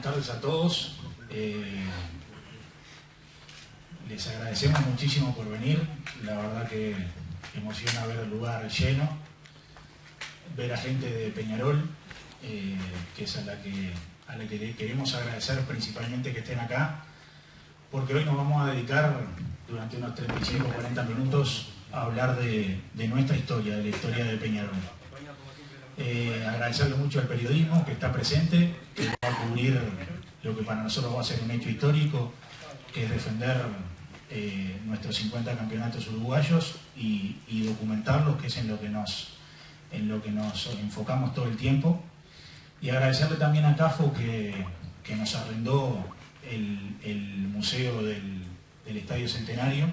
buenas tardes a todos. Les agradecemos muchísimo por venir. La verdad que emociona ver el lugar lleno, ver a gente de Peñarol, que es a la que queremos agradecer principalmente que estén acá, porque hoy nos vamos a dedicar durante unos 35 o 40 minutos a hablar de nuestra historia, de la historia de Peñarol. Agradecerle mucho al periodismo que está presente, que va a cubrir lo que para nosotros va a ser un hecho histórico, que es defender nuestros 50 campeonatos uruguayos y documentarlos, que es en lo que nos enfocamos todo el tiempo. Y agradecerle también a CAFO que nos arrendó el museo del Estadio Centenario,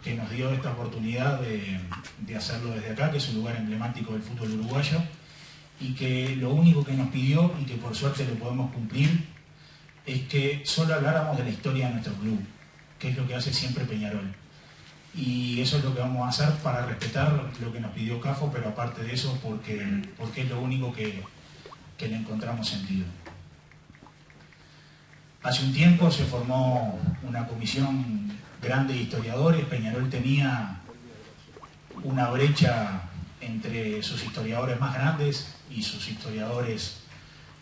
que nos dio esta oportunidad de hacerlo desde acá, que es un lugar emblemático del fútbol uruguayo, y que lo único que nos pidió, y que por suerte lo podemos cumplir, es que solo habláramos de la historia de nuestro club, que es lo que hace siempre Peñarol. Y eso es lo que vamos a hacer para respetar lo que nos pidió CAFO, pero aparte de eso, porque es lo único que le encontramos sentido. Hace un tiempo se formó una comisión grande de historiadores. Peñarol tenía una brecha entre sus historiadores más grandes y sus historiadores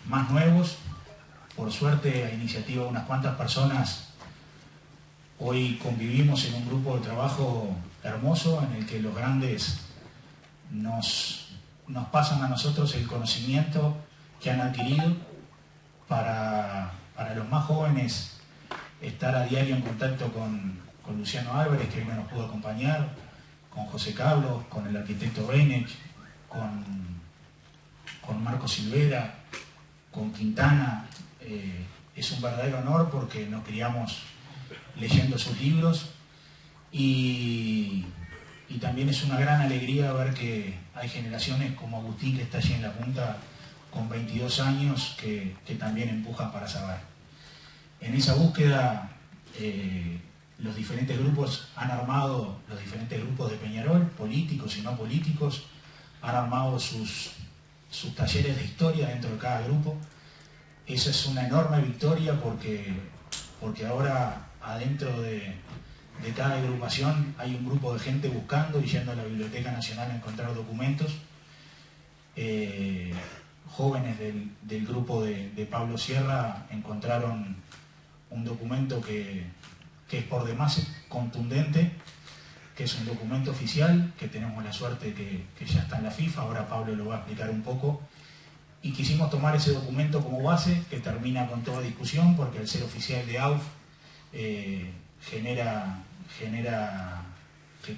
más nuevos. Por suerte, a iniciativa de unas cuantas personas, hoy convivimos en un grupo de trabajo hermoso en el que los grandes nos pasan a nosotros el conocimiento que han adquirido para los más jóvenes estar a diario en contacto con Luciano Álvarez, que hoy no nos pudo acompañar, con José Carlos, con el arquitecto Benech, con Marco Silvera, con Quintana. Es un verdadero honor porque nos criamos leyendo sus libros y también es una gran alegría ver que hay generaciones como Agustín, que está allí en la punta con 22 años, que también empujan para saber. En esa búsqueda los diferentes grupos de Peñarol, políticos y no políticos, han armado sus talleres de historia dentro de cada grupo. Esa es una enorme victoria porque ahora adentro de cada agrupación hay un grupo de gente buscando y yendo a la Biblioteca Nacional a encontrar documentos. Jóvenes del grupo de Pablo Sierra encontraron un documento que es por demás contundente, que es un documento oficial, que tenemos la suerte que ya está en la FIFA. Ahora Pablo lo va a explicar un poco. Y quisimos tomar ese documento como base, que termina con toda discusión, porque al ser oficial de AUF genera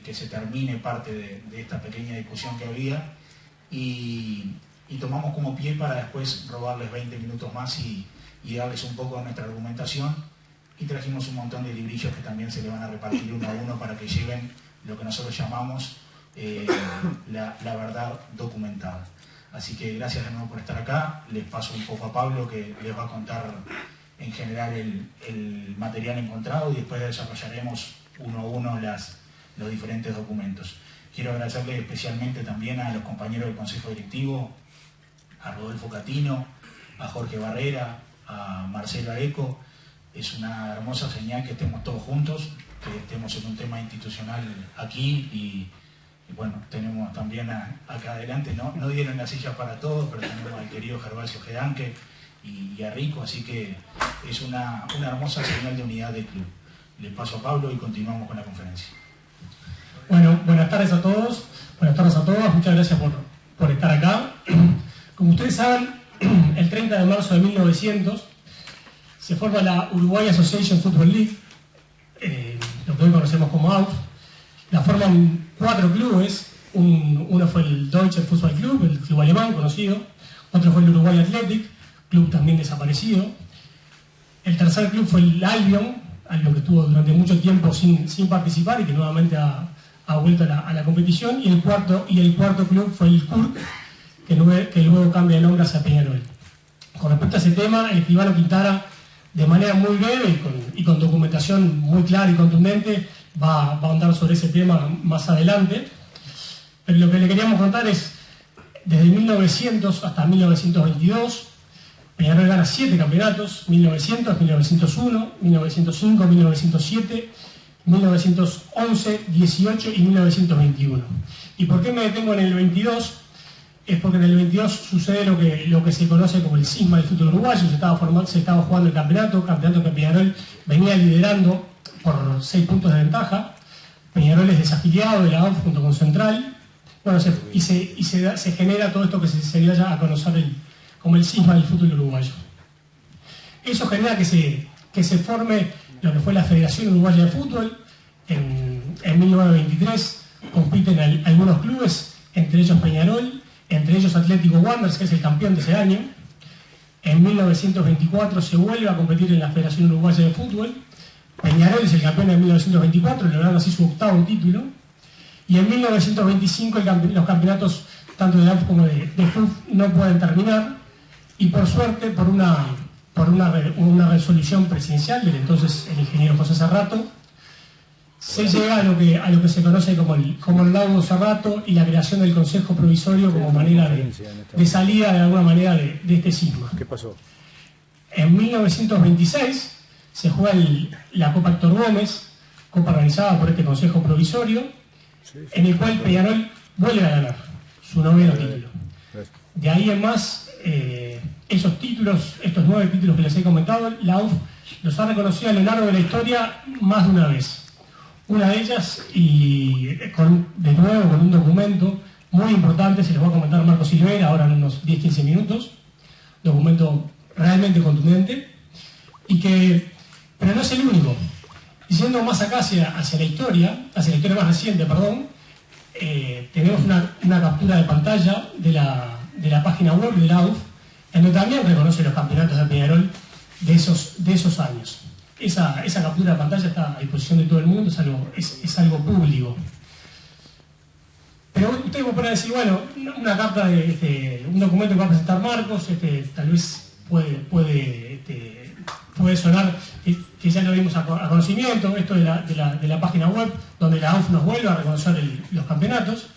que se termine parte de esta pequeña discusión que había, y tomamos como pie para después robarles 20 minutos más y darles un poco de nuestra argumentación, y trajimos un montón de librillos que también se le van a repartir uno a uno para que lleven lo que nosotros llamamos la verdad documentada. Así que gracias de nuevo por estar acá. Les paso un poco a Pablo, que les va a contar en general el material encontrado, y después desarrollaremos uno a uno los diferentes documentos. Quiero agradecerle especialmente también a los compañeros del Consejo Directivo, a Rodolfo Catino, a Jorge Barrera, a Marcelo Aeco. Es una hermosa señal que estemos todos juntos, que estemos en un tema institucional aquí, y bueno, tenemos también acá adelante, no dieron la silla para todos, pero tenemos al querido Gervasio Gedanque y a Rico, así que es una hermosa señal de unidad del club. Le paso a Pablo y continuamos con la conferencia. Bueno, buenas tardes a todos, buenas tardes a todas, muchas gracias por estar acá. Como ustedes saben, el 30 de marzo de 1900 se forma la Uruguay Association Football League, lo que hoy conocemos como AUF. La forman 4 clubes. Uno fue el Deutscher Fußball Club, el club alemán conocido. Otro fue el Uruguay Athletic, club también desaparecido. El tercer club fue el Albion que estuvo durante mucho tiempo sin participar y que nuevamente ha vuelto a la competición. Y el cuarto club fue el Kurt, que luego cambia de nombre hacia Peñarol. Con respecto a ese tema, el escribano Quintana, de manera muy breve y con documentación muy clara y contundente, va a andar sobre ese tema más adelante. Pero lo que le queríamos contar es, desde 1900 hasta 1922, Peñarol gana 7 campeonatos, 1900, 1901, 1905, 1907, 1911, 18 y 1921. ¿Y por qué me detengo en el 22? Es porque en el 22 sucede lo que se conoce como el cisma del fútbol uruguayo. Se estaba jugando el campeonato que Peñarol venía liderando por 6 puntos de ventaja. Peñarol es desafiliado de la AUF junto con Central. Bueno, se genera todo esto que se dio ya a conocer como el cisma del fútbol uruguayo. Eso genera que se forme lo que fue la Federación Uruguaya de Fútbol. En 1923 compiten algunos clubes, entre ellos Peñarol, entre ellos Atlético Wanderers, que es el campeón de ese año. En 1924 se vuelve a competir en la Federación Uruguaya de Fútbol. Peñarol es el campeón en 1924, logrando así su 8º título. Y en 1925 los campeonatos, tanto de AUF como de FUF, no pueden terminar. Y por suerte, por una resolución presidencial del entonces el ingeniero José Cerrato, se llega a lo que se conoce como el laudo Cerrato y la creación del Consejo Provisorio como manera de salida de alguna manera de este cisma. ¿Qué pasó? En 1926 se juega la Copa Héctor Gómez, copa organizada por este Consejo Provisorio, en el cual Peñarol vuelve a ganar su 9º título. De ahí en más, esos títulos, estos 9 títulos que les he comentado, la AUF los ha reconocido a lo largo de la historia más de una vez. Una de ellas, y de nuevo con un documento muy importante, se los va a comentar Marco Silvera ahora en unos 10-15 minutos, documento realmente contundente, pero no es el único. Yendo más acá hacia la historia más reciente, perdón, tenemos una captura de pantalla de la página web de la AUF, en donde también reconoce los campeonatos de Peñarol de esos años. Esa captura de pantalla está a disposición de todo el mundo, es algo público. Pero ustedes me pueden decir, bueno, una carta un documento que va a presentar Marcos, tal vez puede sonar que ya lo vimos a conocimiento, esto de la página web, donde la AUF nos vuelve a reconocer los campeonatos.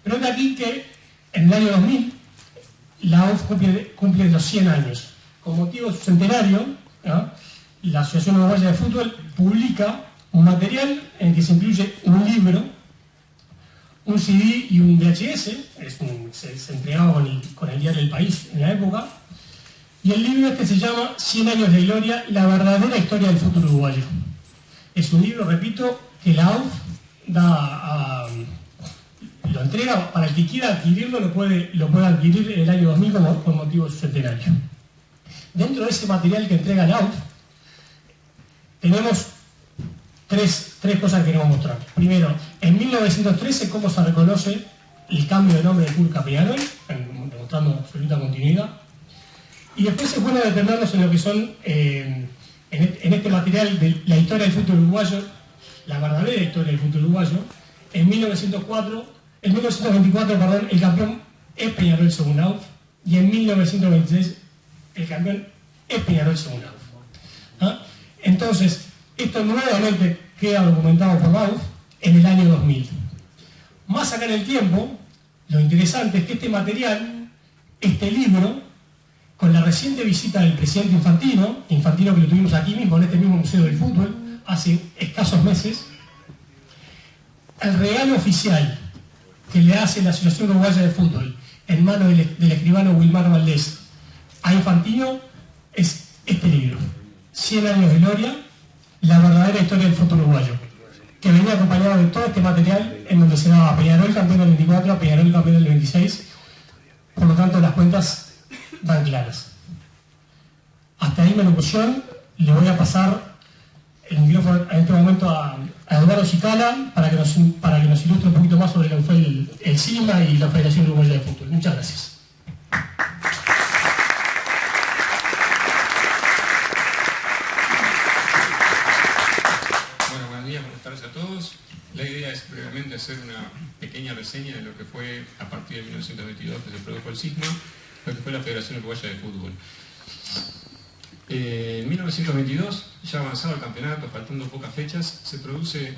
Pero es de aquí que en el año 2000 la AUF cumple los 100 años. Con motivo de su centenario, ¿no?, la Asociación Uruguaya de Fútbol publica un material en el que se incluye un libro, un CD y un VHS, se entregaba con el diario El País en la época, y el libro se llama 100 años de gloria, la verdadera historia del fútbol uruguayo. Es un libro, repito, que la AUF lo entrega para el que quiera adquirirlo, lo puede adquirir en el año 2000 con motivo de su centenario. Dentro de ese material que entrega la AUF, tenemos tres cosas que queremos mostrar. Primero, en 1913, cómo se reconoce el cambio de nombre de Club Peñarol, demostrando absoluta continuidad. Y después es bueno detenernos en lo que son, en este material de la historia del fútbol uruguayo, la verdadera historia del fútbol uruguayo. En 1924, el campeón es Peñarol según AUF, y en 1926 el campeón es Peñarol según AUF. ¿Ah? Entonces, esto nuevamente queda documentado por AUF en el año 2000. Más acá en el tiempo, lo interesante es que este material, este libro, con la reciente visita del presidente Infantino que lo tuvimos aquí mismo, en este mismo Museo del Fútbol, hace escasos meses, el regalo oficial que le hace la Asociación Uruguaya de Fútbol en manos del escribano Wilmar Valdés a Infantino es este libro, 100 años de gloria, la verdadera historia del fútbol uruguayo, que venía acompañado de todo este material en donde se daba Peñarol campeón del 24, Peñarol campeón del 26, por lo tanto las cuentas van claras. Hasta ahí mi locución, le voy a pasar el micrófono en este momento a Eduardo Cicala para que nos ilustre un poquito más sobre lo que fue el CIMA y la Federación Uruguaya de Fútbol. Muchas gracias. Bueno, buenos días, buenas tardes a todos. La idea es brevemente hacer una pequeña reseña de lo que fue a partir de 1922 que se produjo el CISMA, lo que fue la Federación Uruguaya de Fútbol. En 1922, ya avanzado el campeonato, faltando pocas fechas, se produce,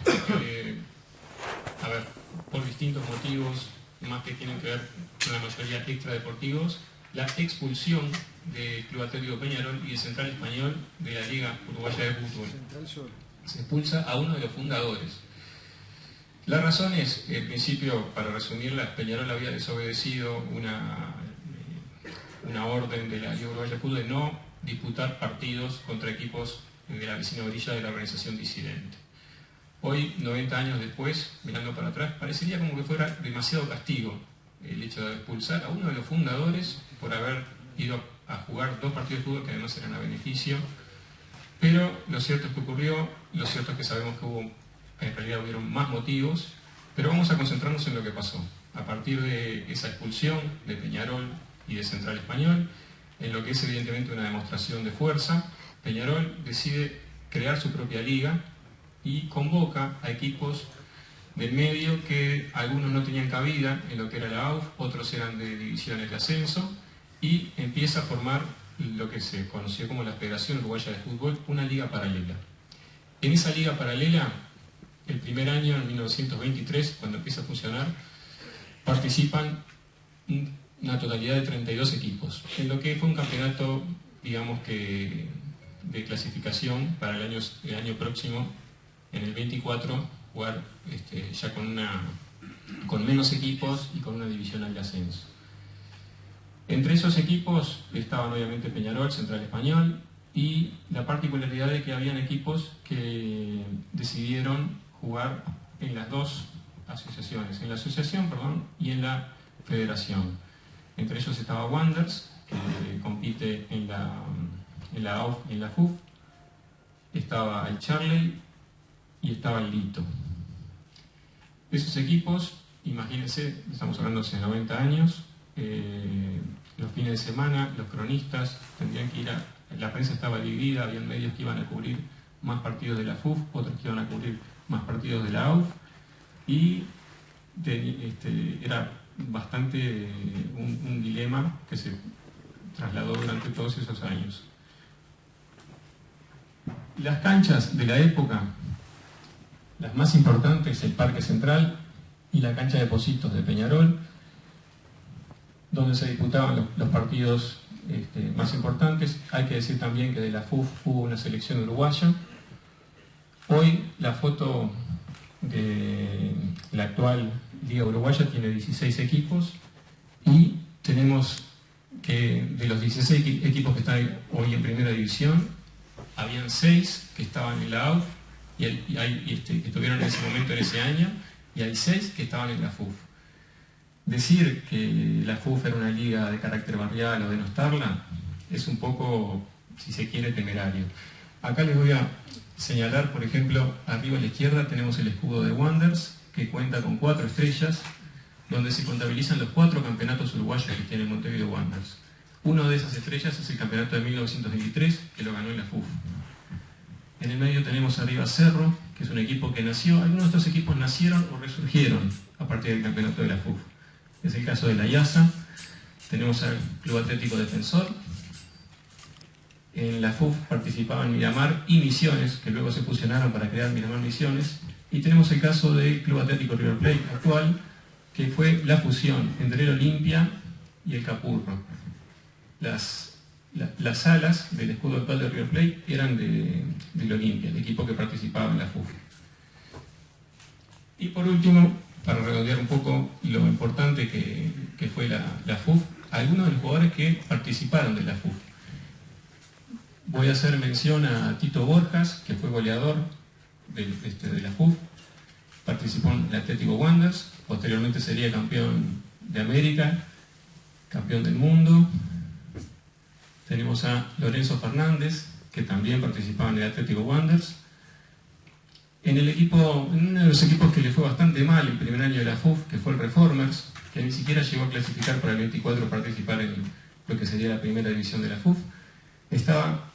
por distintos motivos, más que tienen que ver con la mayoría extradeportivos, la expulsión del Club Atlético Peñarol y de Central Español de la Liga Uruguaya de Fútbol. Se expulsa a uno de los fundadores. La razón es, en principio, para resumirla, Peñarol había desobedecido una orden de la Liga Uruguaya de Fútbol de no disputar partidos contra equipos de la vecina orilla de la organización disidente. Hoy, 90 años después, mirando para atrás, parecería como que fuera demasiado castigo el hecho de expulsar a uno de los fundadores por haber ido a jugar 2 partidos de fútbol que además eran a beneficio. Pero lo cierto es que ocurrió, lo cierto es que sabemos que en realidad hubieron más motivos, pero vamos a concentrarnos en lo que pasó. A partir de esa expulsión de Peñarol y de Central Español, en lo que es evidentemente una demostración de fuerza, Peñarol decide crear su propia liga y convoca a equipos del medio que algunos no tenían cabida en lo que era la AUF, otros eran de divisiones de ascenso, y empieza a formar lo que se conoció como la Federación Uruguaya de Fútbol, una liga paralela. En esa liga paralela, el primer año, en 1923, cuando empieza a funcionar, participan una totalidad de 32 equipos, en lo que fue un campeonato, digamos que de clasificación para el año próximo, en el 24, jugar ya con menos equipos y con una divisional de ascenso. Entre esos equipos estaban obviamente Peñarol, Central Español, y la particularidad de que habían equipos que decidieron jugar en las dos asociaciones, en la asociación, y en la federación. Entre ellos estaba Wanderers, que compite en la AUF y en la FUF, estaba el Charley y estaba el Lito. Esos equipos, imagínense, estamos hablando de hace 90 años, los fines de semana, los cronistas tendrían que ir la prensa estaba dividida, había medios que iban a cubrir más partidos de la FUF, otros que iban a cubrir más partidos de la AUF, y era bastante un dilema que se trasladó durante todos esos años. Las canchas de la época, las más importantes, el Parque Central y la cancha de Pocitos de Peñarol, donde se disputaban los partidos más importantes. Hay que decir también que de la FUF hubo una selección uruguaya. Hoy la foto de la actual Liga Uruguaya tiene 16 equipos y tenemos que de los 16 equipos que están hoy en primera división, habían 6 que estaban en la AUF que estuvieron en ese momento, en ese año, y hay 6 que estaban en la FUF. Decir que la FUF era una liga de carácter barrial o denostarla es un poco, si se quiere, temerario. Acá les voy a señalar, por ejemplo, arriba a la izquierda tenemos el escudo de Wanderers, que cuenta con 4 estrellas, donde se contabilizan los 4 campeonatos uruguayos que tiene Montevideo Wanderers. Una de esas estrellas es el campeonato de 1923, que lo ganó en la FUF. En el medio tenemos arriba Cerro, que es un equipo que nació, algunos de estos equipos nacieron o resurgieron a partir del campeonato de la FUF. Es el caso de la IASA. Tenemos al Club Atlético Defensor. En la FUF participaban Miramar y Misiones, que luego se fusionaron para crear Miramar Misiones. Y tenemos el caso del Club Atlético River Plate actual, que fue la fusión entre el Olimpia y el Capurro. Las alas del escudo actual de River Plate eran del Olimpia, el equipo que participaba en la FUF. Y por último, para redondear un poco lo importante que fue la FUF, algunos de los jugadores que participaron de la FUF. Voy a hacer mención a Tito Borjas, que fue goleador de la FUF, participó en el Atlético Wanderers, posteriormente sería campeón de América, campeón del mundo. Tenemos a Lorenzo Fernández, que también participaba en el Atlético Wanderers. En uno de los equipos que le fue bastante mal el primer año de la FUF, que fue el Reformers, que ni siquiera llegó a clasificar para el 24 participar en lo que sería la primera división de la FUF, estaba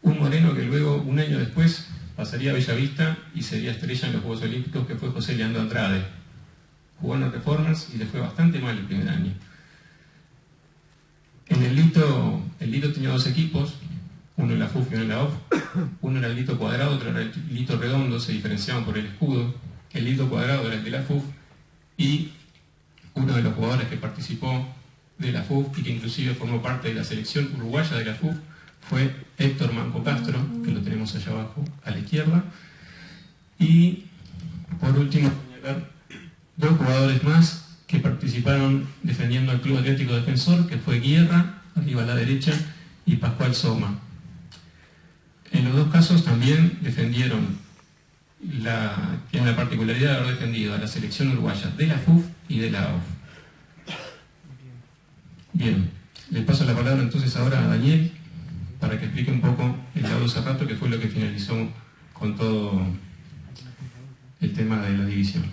un moreno que luego, un año después, pasaría a Bellavista y sería estrella en los Juegos Olímpicos, que fue José Leandro Andrade. Jugó en los Reformers y le fue bastante mal el primer año. En el Lito tenía 2 equipos, uno en la FUF y uno en la OF. Uno era el Lito cuadrado, otro era el Lito redondo, se diferenciaban por el escudo. El Lito cuadrado era el de la FUF y uno de los jugadores que participó de la FUF y que inclusive formó parte de la selección uruguaya de la FUF fue Héctor Manco Castro, que lo tenemos allá abajo a la izquierda. Y por último, señalar dos jugadores más que participaron defendiendo al Club Atlético Defensor, que fue Guerra, arriba a la derecha, y Pascual Soma. En los dos casos también defendieron, tienen la particularidad de haber defendido a la selección uruguaya de la FUF y de la AUF. Bien, le paso la palabra entonces ahora a Daniel para que explique un poco el laudo Cerrato, que fue lo que finalizó con todo el tema de la división.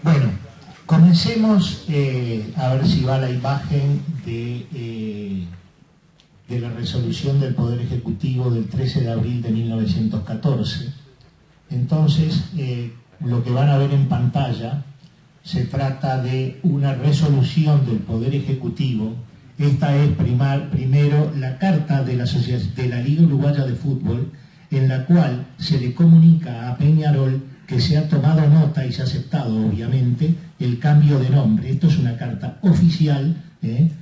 Bueno, comencemos a ver si va la imagen de la resolución del Poder Ejecutivo del 13 de abril de 1914. Entonces, lo que van a ver en pantalla se trata de una resolución del Poder Ejecutivo. Esta es primero la carta de la Liga Uruguaya de Fútbol, en la cual se le comunica a Peñarol que se ha tomado nota y se ha aceptado, obviamente, el cambio de nombre. Esto es una carta oficial,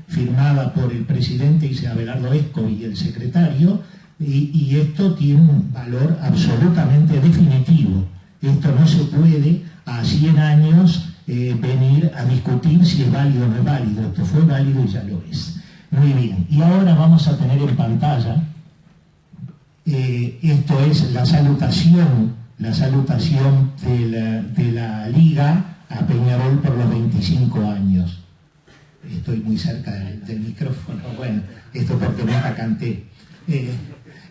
firmada por el presidente Abelardo Escovi y el secretario, y esto tiene un valor absolutamente definitivo. Esto no se puede a 100 años venir a discutir si es válido o no es válido. Esto fue válido y ya lo es. Muy bien, y ahora vamos a tener en pantalla, esto es la salutación de la Liga a Peñarol por los 25 años. Estoy muy cerca del micrófono, bueno, esto porque nunca canté.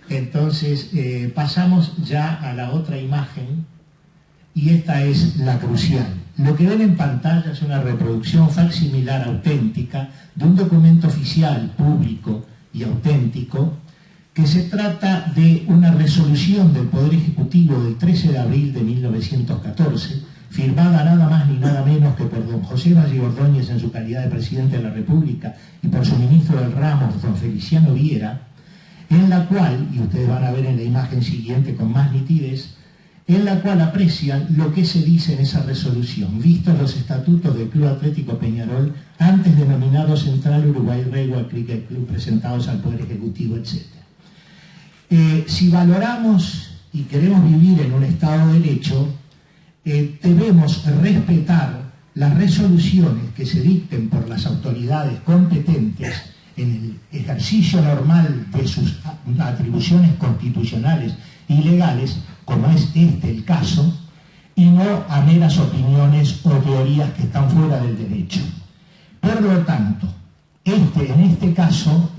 Entonces, pasamos ya a la otra imagen, y esta es la crucial. Lo que ven en pantalla es una reproducción facsimilar auténtica de un documento oficial, público y auténtico, que se trata de una resolución del Poder Ejecutivo del 13 de abril de 1914, firmada nada más ni nada menos que por don José Valle Ordóñez en su calidad de Presidente de la República y por su ministro del ramo, don Feliciano Viera, en la cual, y ustedes van a ver en la imagen siguiente con más nitidez, en la cual aprecian lo que se dice en esa resolución, vistos los estatutos del Club Atlético Peñarol, antes denominado Central Uruguay Railway Cricket Club, presentados al Poder Ejecutivo, etc. Si valoramos y queremos vivir en un Estado de Derecho, debemos respetar las resoluciones que se dicten por las autoridades competentes en el ejercicio normal de sus atribuciones constitucionales y legales, como es el caso, y no a meras opiniones o teorías que están fuera del derecho. Por lo tanto, en este caso,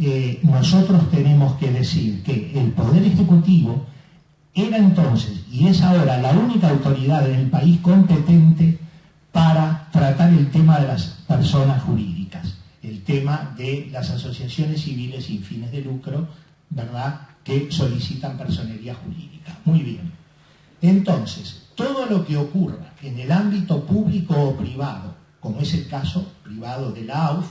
nosotros tenemos que decir que el Poder Ejecutivo era entonces y es ahora la única autoridad en el país competente para tratar el tema de las personas jurídicas, el tema de las asociaciones civiles sin fines de lucro, ¿verdad?, que solicitan personería jurídica. Muy bien. Entonces, todo lo que ocurra en el ámbito público o privado, como es el caso privado de la AUF,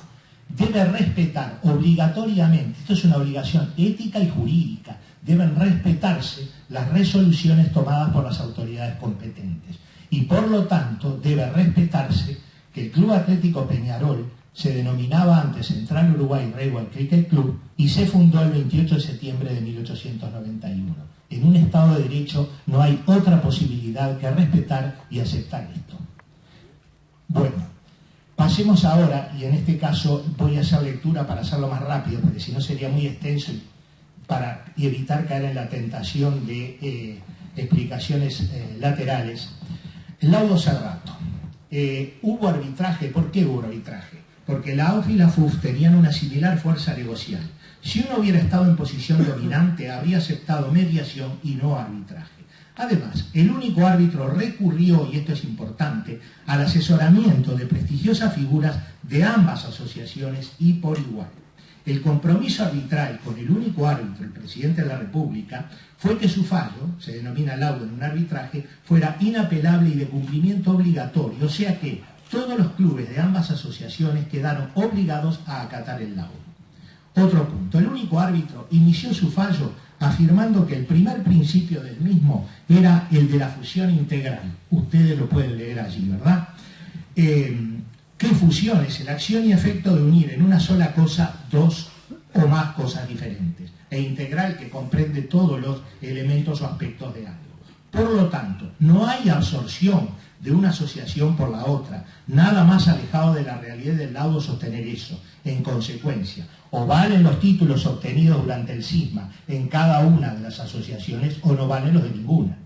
debe respetar obligatoriamente, esto es una obligación ética y jurídica, deben respetarse las resoluciones tomadas por las autoridades competentes. Y por lo tanto, debe respetarse que el Club Atlético Peñarol se denominaba antes Central Uruguay Railway Cricket Club y se fundó el 28 de septiembre de 1891. En un Estado de Derecho no hay otra posibilidad que respetar y aceptar esto. Bueno, pasemos ahora, y en este caso voy a hacer lectura para hacerlo más rápido, porque si no sería muy extenso y evitar caer en la tentación de explicaciones laterales. El laudo Cerrato. Hubo arbitraje. ¿Por qué hubo arbitraje? Porque la AUF y la FUF tenían una similar fuerza negocial. Si uno hubiera estado en posición dominante, habría aceptado mediación y no arbitraje. Además, el único árbitro recurrió, y esto es importante, al asesoramiento de prestigiosas figuras de ambas asociaciones y por igual. El compromiso arbitral con el único árbitro, el Presidente de la República, fue que su fallo, se denomina laudo en un arbitraje, fuera inapelable y de cumplimiento obligatorio, o sea que todos los clubes de ambas asociaciones quedaron obligados a acatar el laudo. Otro punto, el único árbitro inició su fallo afirmando que el primer principio del mismo era el de la fusión integral. Ustedes lo pueden leer allí, ¿verdad? ¿Qué fusión es? La acción y efecto de unir en una sola cosa dos o más cosas diferentes, e integral, que comprende todos los elementos o aspectos de algo. Por lo tanto, no hay absorción de una asociación por la otra, nada más alejado de la realidad del laudo sostener eso. En consecuencia, o valen los títulos obtenidos durante el cisma en cada una de las asociaciones, o no valen los de ninguna.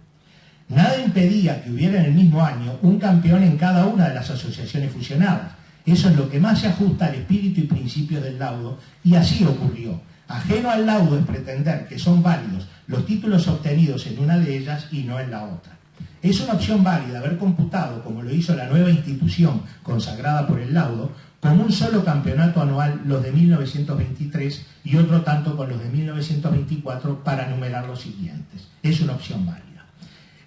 Nada impedía que hubiera en el mismo año un campeón en cada una de las asociaciones fusionadas. Eso es lo que más se ajusta al espíritu y principios del laudo, y así ocurrió. Ajeno al laudo es pretender que son válidos los títulos obtenidos en una de ellas y no en la otra. Es una opción válida haber computado, como lo hizo la nueva institución consagrada por el laudo, como un solo campeonato anual los de 1923 y otro tanto con los de 1924 para numerar los siguientes. Es una opción válida.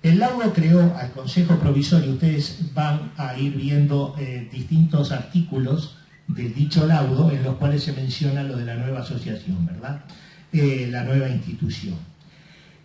El laudo creó al Consejo Provisorio. Ustedes van a ir viendo distintos artículos del dicho laudo en los cuales se menciona lo de la nueva asociación, ¿verdad? La nueva institución.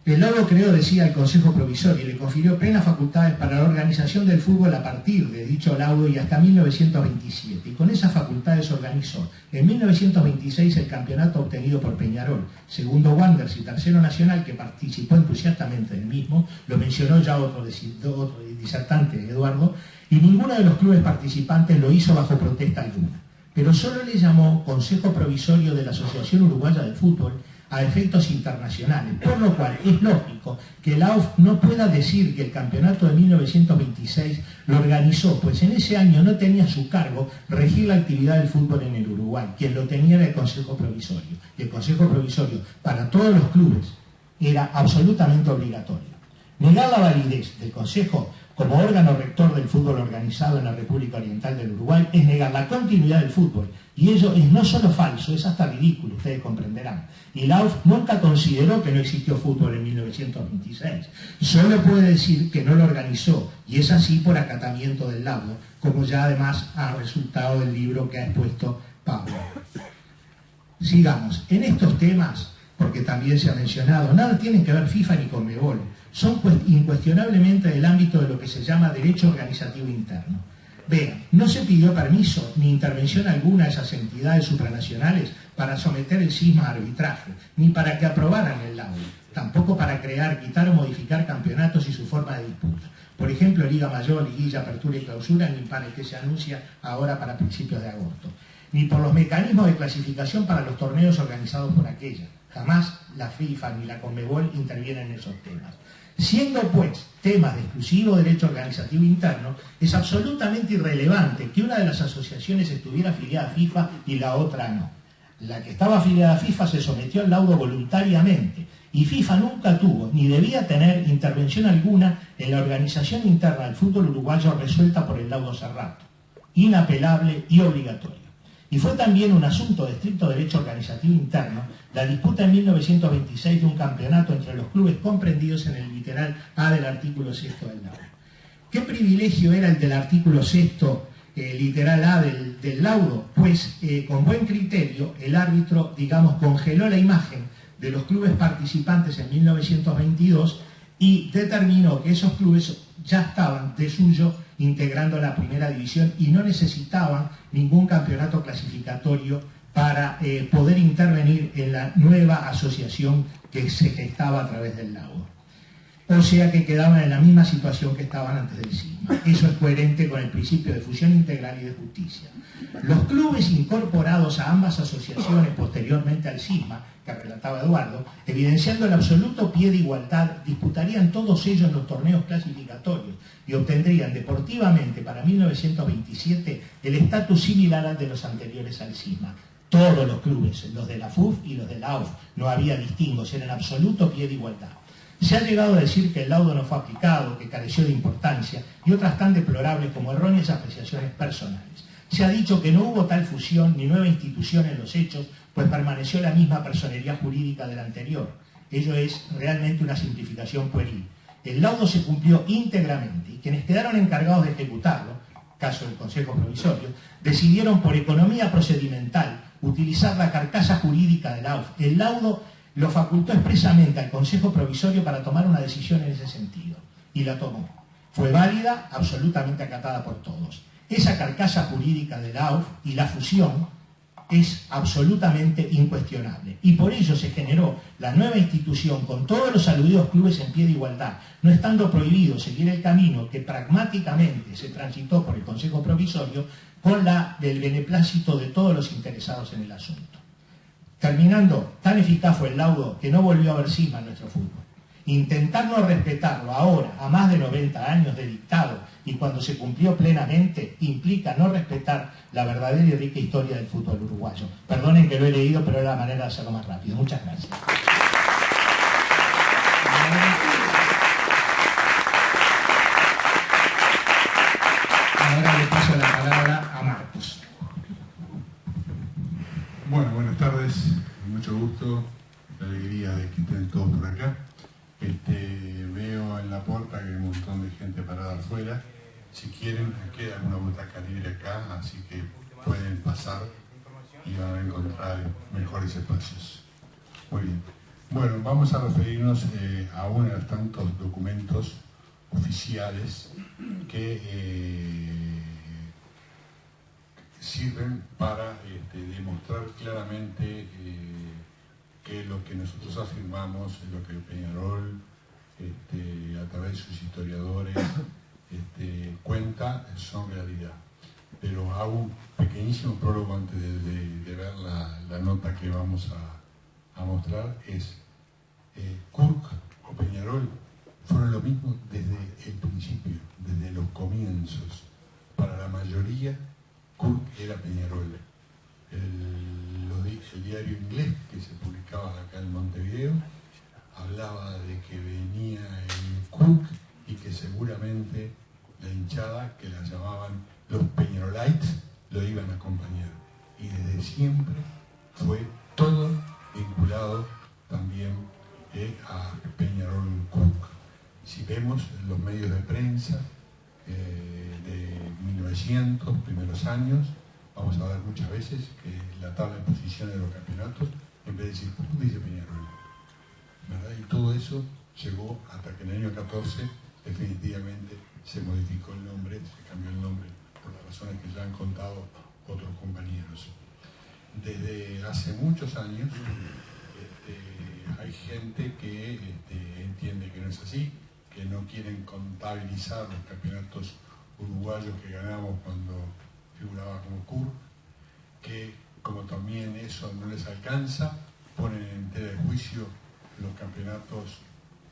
El laudo creó, decía, el Consejo Provisorio y le confirió plenas facultades para la organización del fútbol a partir de dicho laudo y hasta 1927. Y con esas facultades organizó en 1926 el campeonato obtenido por Peñarol, segundo Wanderers y tercero Nacional, que participó entusiastamente del mismo. Lo mencionó ya otro disertante, Eduardo, y ninguno de los clubes participantes lo hizo bajo protesta alguna. Pero solo le llamó Consejo Provisorio de la Asociación Uruguaya de Fútbol a efectos internacionales, por lo cual es lógico que la AUF no pueda decir que el campeonato de 1926 lo organizó, pues en ese año no tenía a su cargo regir la actividad del fútbol en el Uruguay. Quien lo tenía era el Consejo Provisorio, y el Consejo Provisorio para todos los clubes era absolutamente obligatorio. Negar la validez del Consejo como órgano rector del fútbol organizado en la República Oriental del Uruguay es negar la continuidad del fútbol, y ello es no solo falso, es hasta ridículo, ustedes comprenderán. Y la AUF nunca consideró que no existió fútbol en 1926, solo puede decir que no lo organizó, y es así por acatamiento del laudo, como ya además ha resultado del libro que ha expuesto Pablo. Sigamos, en estos temas, porque también se ha mencionado, nada tienen que ver FIFA ni Conmebol, son incuestionablemente del ámbito de lo que se llama derecho organizativo interno. Vean, no se pidió permiso ni intervención alguna a esas entidades supranacionales para someter el cisma a arbitraje, ni para que aprobaran el laudo, tampoco para crear, quitar o modificar campeonatos y su forma de disputa. Por ejemplo, Liga Mayor, Liguilla, Apertura y Clausura, ni para el que se anuncia ahora para principios de agosto, ni por los mecanismos de clasificación para los torneos organizados por aquella. Jamás la FIFA ni la Conmebol intervienen en esos temas. Siendo, pues, temas de exclusivo derecho organizativo interno, es absolutamente irrelevante que una de las asociaciones estuviera afiliada a FIFA y la otra no. La que estaba afiliada a FIFA se sometió al laudo voluntariamente, y FIFA nunca tuvo, ni debía tener, intervención alguna en la organización interna del fútbol uruguayo resuelta por el laudo Cerrato, inapelable y obligatorio. Y fue también un asunto de estricto derecho organizativo interno la disputa en 1926 de un campeonato entre los clubes comprendidos en el literal A del artículo 6 del laudo. ¿Qué privilegio era el del artículo 6 literal A del laudo? Pues con buen criterio el árbitro, digamos, congeló la imagen de los clubes participantes en 1922 y determinó que esos clubes ya estaban de suyo integrando la primera división y no necesitaban ningún campeonato clasificatorio para poder intervenir en la nueva asociación que se gestaba a través del laudo. O sea que quedaban en la misma situación que estaban antes del cisma. Eso es coherente con el principio de fusión integral y de justicia. Los clubes incorporados a ambas asociaciones posteriormente al cisma, que relataba Eduardo, evidenciando el absoluto pie de igualdad, disputarían todos ellos los torneos clasificatorios y obtendrían deportivamente para 1927 el estatus similar al de los anteriores al cisma. Todos los clubes, los de la FUF y los de la AUF, no había distingos, eran absoluto pie de igualdad. Se ha llegado a decir que el laudo no fue aplicado, que careció de importancia, y otras tan deplorables como erróneas apreciaciones personales. Se ha dicho que no hubo tal fusión ni nueva institución en los hechos, pues permaneció la misma personería jurídica del anterior. Ello es realmente una simplificación pueril. El laudo se cumplió íntegramente, y quienes quedaron encargados de ejecutarlo, caso del Consejo Provisorio, decidieron por economía procedimental utilizar la carcasa jurídica del AUF. El laudo lo facultó expresamente al Consejo Provisorio para tomar una decisión en ese sentido. Y la tomó. Fue válida, absolutamente acatada por todos. Esa carcasa jurídica de la AUF y la fusión es absolutamente incuestionable. Y por ello se generó la nueva institución con todos los aludidos clubes en pie de igualdad, no estando prohibido seguir el camino que pragmáticamente se transitó por el Consejo Provisorio con la del beneplácito de todos los interesados en el asunto. Terminando, tan eficaz fue el laudo que no volvió a haber cisma en nuestro fútbol. Intentar no respetarlo ahora, a más de 90 años de dictado, y cuando se cumplió plenamente, implica no respetar la verdadera y rica historia del fútbol uruguayo. Perdonen que lo he leído, pero era la manera de hacerlo más rápido. Muchas gracias. Ahora le paso la palabra a Marcos. Bueno, buenas tardes, mucho gusto, la alegría de que estén todos por acá. Veo en la puerta que hay un montón de gente parada afuera. Si quieren, queda una butaca libre acá, así que pueden pasar y van a encontrar mejores espacios. Muy bien. Bueno, vamos a referirnos a uno de los tantos documentos oficiales que sirven para demostrar claramente que lo que nosotros afirmamos, lo que Peñarol, a través de sus historiadores, cuenta, son realidad. Pero hago un pequeñísimo prólogo antes de ver la nota que vamos a mostrar. Kurk o Peñarol fueron lo mismo desde el principio, desde los comienzos. Para la mayoría, Kurk era Peñarol. El diario inglés que se publicaba acá en Montevideo hablaba de que venía el Kurk y que seguramente la hinchada, que la llamaban los Peñarolites, lo iban a acompañar. Y desde siempre fue todo vinculado también a Peñarol Kurk. Si vemos los medios de prensa de 1900, primeros años, vamos a ver muchas veces que la tabla de posiciones de los campeonatos, en vez de decir Kurk, dice Peñarol, ¿verdad? Y todo eso llegó hasta que en el año 14 definitivamente se modificó el nombre, se cambió el nombre por las razones que ya han contado otros compañeros. Desde hace muchos años hay gente que entiende que no es así, que no quieren contabilizar los campeonatos uruguayos que ganamos cuando figuraba como Kurk, que como también eso no les alcanza, ponen en tela de juicio los campeonatos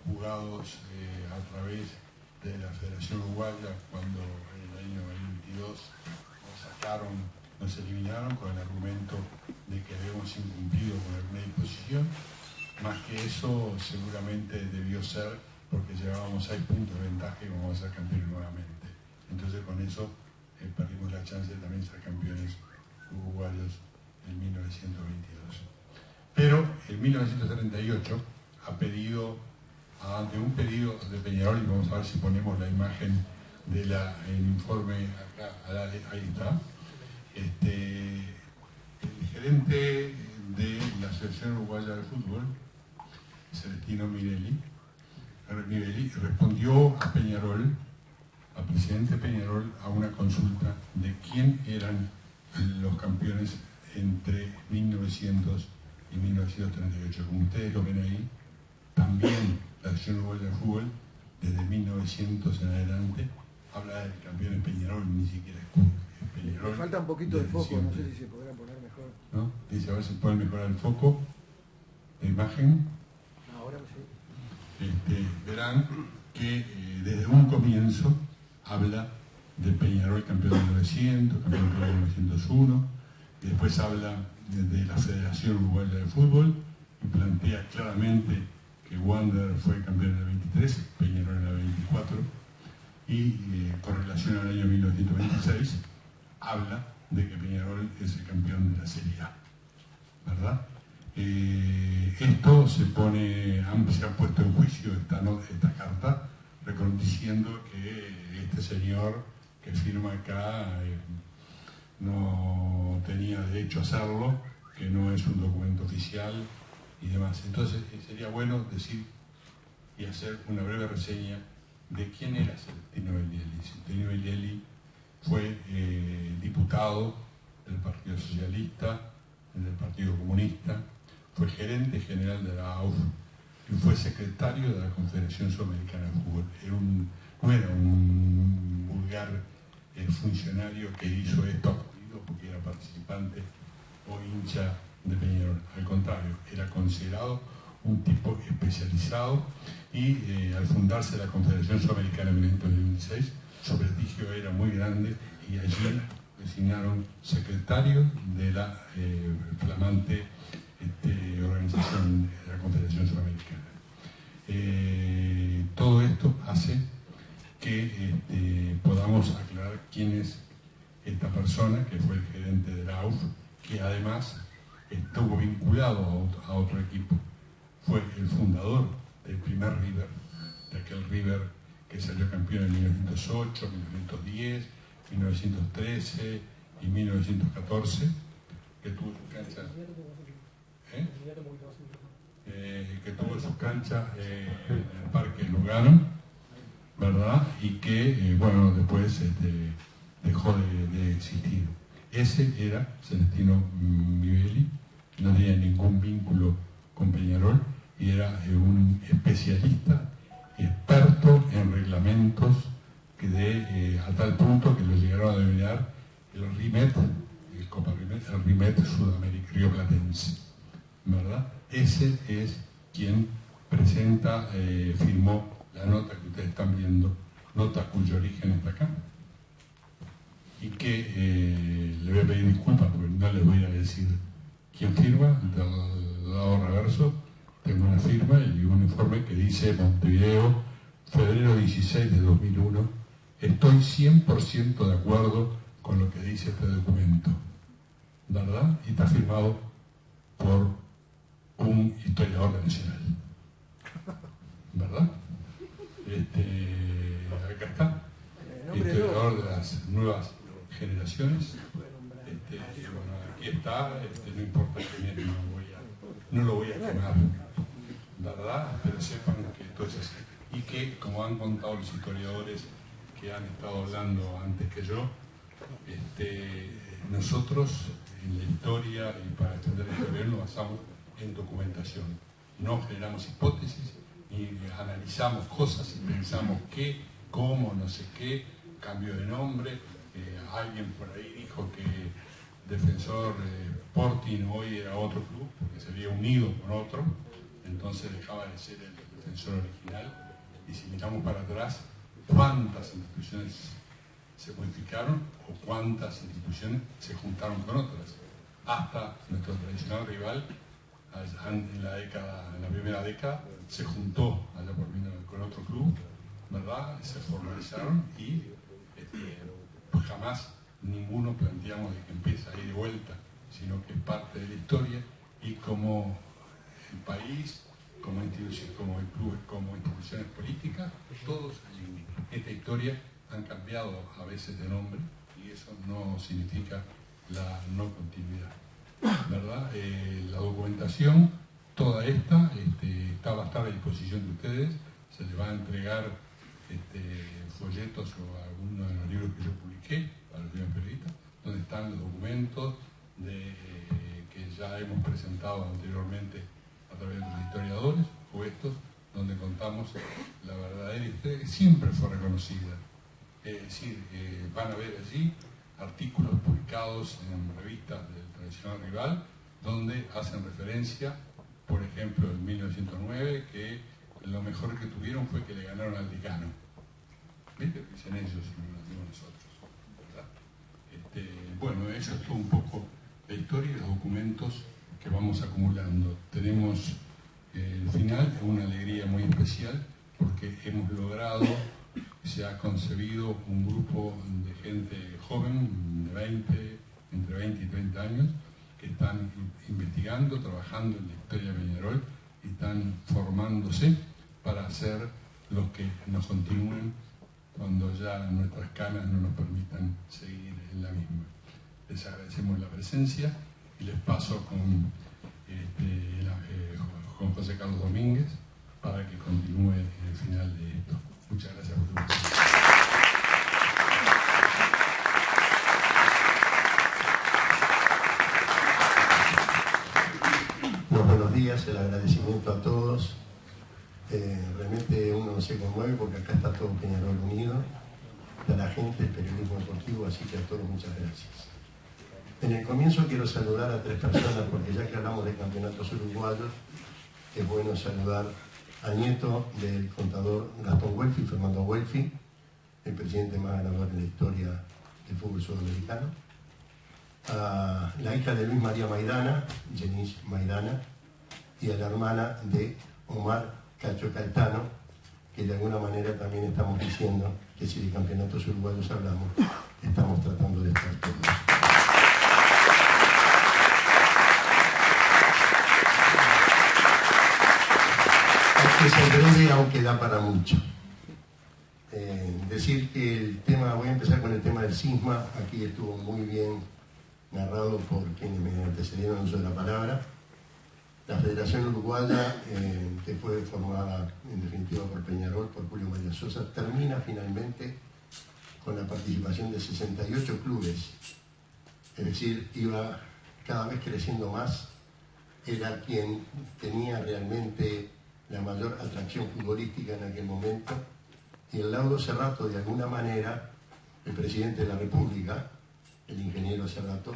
jugados a través de la Federación Uruguaya cuando en el año 22 nos eliminaron con el argumento de que habíamos incumplido con alguna disposición. Más que eso, seguramente debió ser porque llevábamos 6 puntos de ventaja y vamos a ser campeones nuevamente. Entonces con eso perdimos la chance de también ser campeones uruguayos en 1922. Pero en 1938, ante un pedido de Peñarol, y vamos a ver si ponemos la imagen del informe acá, ahí está, el gerente de la Asociación Uruguaya de Fútbol, Celestino Mirelli, respondió a Peñarol, al presidente Peñarol, a una consulta de quién eran los campeones entre 1900 y 1938. Como ustedes lo ven ahí, también la Asociación Uruguaya de Fútbol, desde 1900 en adelante, habla del campeón en Peñarol, ni siquiera es Peñarol. Me falta un poquito de foco, no sé si se podrá poner mejor. ¿No? Dice, a ver si pueden mejorar el foco de imagen. Ahora sí. Verán que desde un comienzo habla de Peñarol campeón de 1900, campeón de 1901, y después habla de la Federación Uruguaya de Fútbol y plantea claramente que Wander fue campeón en el 23, Peñarol en el 24, y con relación al año 1926 habla de que Peñarol es el campeón de la Serie A, ¿verdad? Esto se ha puesto en juicio esta carta, diciendo que este señor que firma acá no tenía derecho a hacerlo, que no es un documento oficial, y demás. Entonces sería bueno decir y hacer una breve reseña de quién era Celestino Belieli. Celestino Belieli fue diputado del Partido Socialista, del Partido Comunista, fue gerente general de la AUF y fue secretario de la Confederación Sudamericana de Fútbol. No era un vulgar funcionario que hizo esto porque era participante o hincha de Peñarol. Al contrario, era considerado un tipo especializado y al fundarse la Confederación Sudamericana en 1916, su prestigio era muy grande y allí designaron secretario de la flamante organización de la Confederación Sudamericana. Todo esto hace que podamos aclarar quién es esta persona, que fue el gerente de la AUF, que además estuvo vinculado a otro equipo. Fue el fundador del primer River, de aquel River que salió campeón en 1908, 1910, 1913 y 1914, que tuvo su cancha, en el Parque Lugano, ¿verdad? Y que, bueno, después dejó de existir. Ese era Celestino Belieli, no tenía ningún vínculo con Peñarol y era un especialista, experto en reglamentos a tal punto que lo llegaron a denominar el RIMET, el RIMET Sudamérica rioplatense, ¿verdad? Ese es quien presenta, firmó la nota que ustedes están viendo, nota cuyo origen está acá, y que le voy a pedir disculpas porque no les voy a decir quién firma. Del lado reverso tengo una firma y un informe que dice: Montevideo, febrero 16 de 2001, estoy 100% de acuerdo con lo que dice este documento, ¿verdad? Y está firmado por un historiador de Nacional, ¿verdad? Acá está, historiador de las nuevas generaciones. Bueno, aquí está, no importa quién es, no lo voy a quemar, ¿verdad? Pero sepan que esto es así. Y que, como han contado los historiadores que han estado hablando antes que yo, nosotros en la historia y para entender la historia nos basamos en documentación. No generamos hipótesis, ni analizamos cosas y pensamos qué, cómo, no sé qué, cambio de nombre. Alguien por ahí dijo que Defensor Sporting hoy era otro club porque se había unido con otro, entonces dejaba de ser el Defensor original. Y si miramos para atrás, ¿cuántas instituciones se modificaron o cuántas instituciones se juntaron con otras? Hasta nuestro tradicional rival, en la primera década, se juntó allá por con otro club, ¿verdad? Se formalizaron y pues jamás ninguno planteamos de que empieza ahí de vuelta, sino que es parte de la historia y como el país, como instituciones, como el club, como instituciones políticas, todos en esta historia han cambiado a veces de nombre y eso no significa la no continuidad, ¿verdad? La documentación, toda esta, va a estar a disposición de ustedes, se les va a entregar folletos o algunos de los libros que yo publiqué para los jóvenes periodistas, donde están los documentos que ya hemos presentado anteriormente a través de los historiadores, o estos, donde contamos la verdadera historia que siempre fue reconocida. Es decir, van a ver allí artículos publicados en revistas del tradicional rival, donde hacen referencia, por ejemplo, en 1909, que lo mejor que tuvieron fue que le ganaron al Decano. ¿Viste? Lo dicen ellos y no lo decimos nosotros, ¿verdad? Bueno, eso es todo un poco la historia y los documentos que vamos acumulando. Tenemos el final, una alegría muy especial, porque hemos logrado, se ha concebido un grupo de gente joven, entre 20 y 30 años, que están investigando, trabajando en la historia de Peñarol y están formándose para ser los que nos continúen cuando ya nuestras canas no nos permitan seguir en la misma. Les agradecemos la presencia y les paso con con José Carlos Domínguez para que continúe en el final de esto. Muchas gracias por tu atención. Buenos días, el agradecimiento a todos. Realmente uno se conmueve porque acá está todo Peñarol unido, está la gente, el periodismo deportivo, así que a todos muchas gracias. En el comienzo quiero saludar a 3 personas porque ya que hablamos de campeonatos uruguayos, es bueno saludar al nieto del contador Gastón Guelfi, Fernando Guelfi, el presidente más ganador en la historia del fútbol sudamericano, a la hija de Luis María Maidana, Jenice Maidana, y a la hermana de Omar Cacho Caetano, que de alguna manera también estamos diciendo que si de campeonatos uruguayos hablamos, estamos tratando de estar todos. Hay que ser breve, aunque da para mucho. Decir que el tema, voy a empezar con el tema del cisma, aquí estuvo muy bien narrado por quienes me antecedieron en uso de la palabra. La Federación Uruguaya, que fue formada en definitiva por Peñarol, por Julio María Sosa, termina finalmente con la participación de 68 clubes. Es decir, iba cada vez creciendo más, era quien tenía realmente la mayor atracción futbolística en aquel momento, y el laudo Cerrato, de alguna manera, el presidente de la República, el ingeniero Cerrato,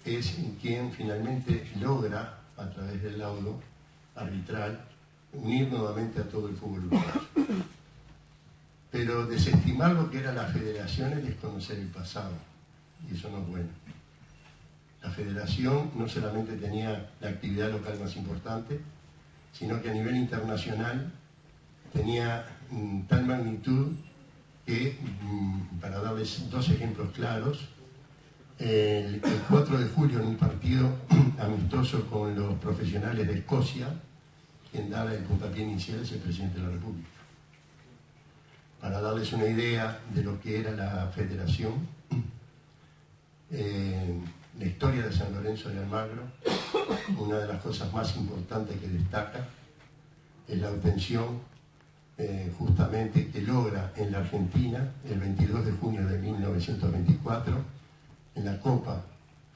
es quien finalmente logra, a través del laudo arbitral, unir nuevamente a todo el fútbol uruguayo. Pero desestimar lo que era la federación es desconocer el pasado, y eso no es bueno. La federación no solamente tenía la actividad local más importante, sino que a nivel internacional tenía tal magnitud que, para darles 2 ejemplos claros, el 4 de julio en un partido amistoso con los profesionales de Escocia, quien da el puntapié inicial es el presidente de la República. Para darles una idea de lo que era la federación, la historia de San Lorenzo de Almagro, una de las cosas más importantes que destaca es la obtención justamente que logra en la Argentina el 22 de junio de 1924 en la Copa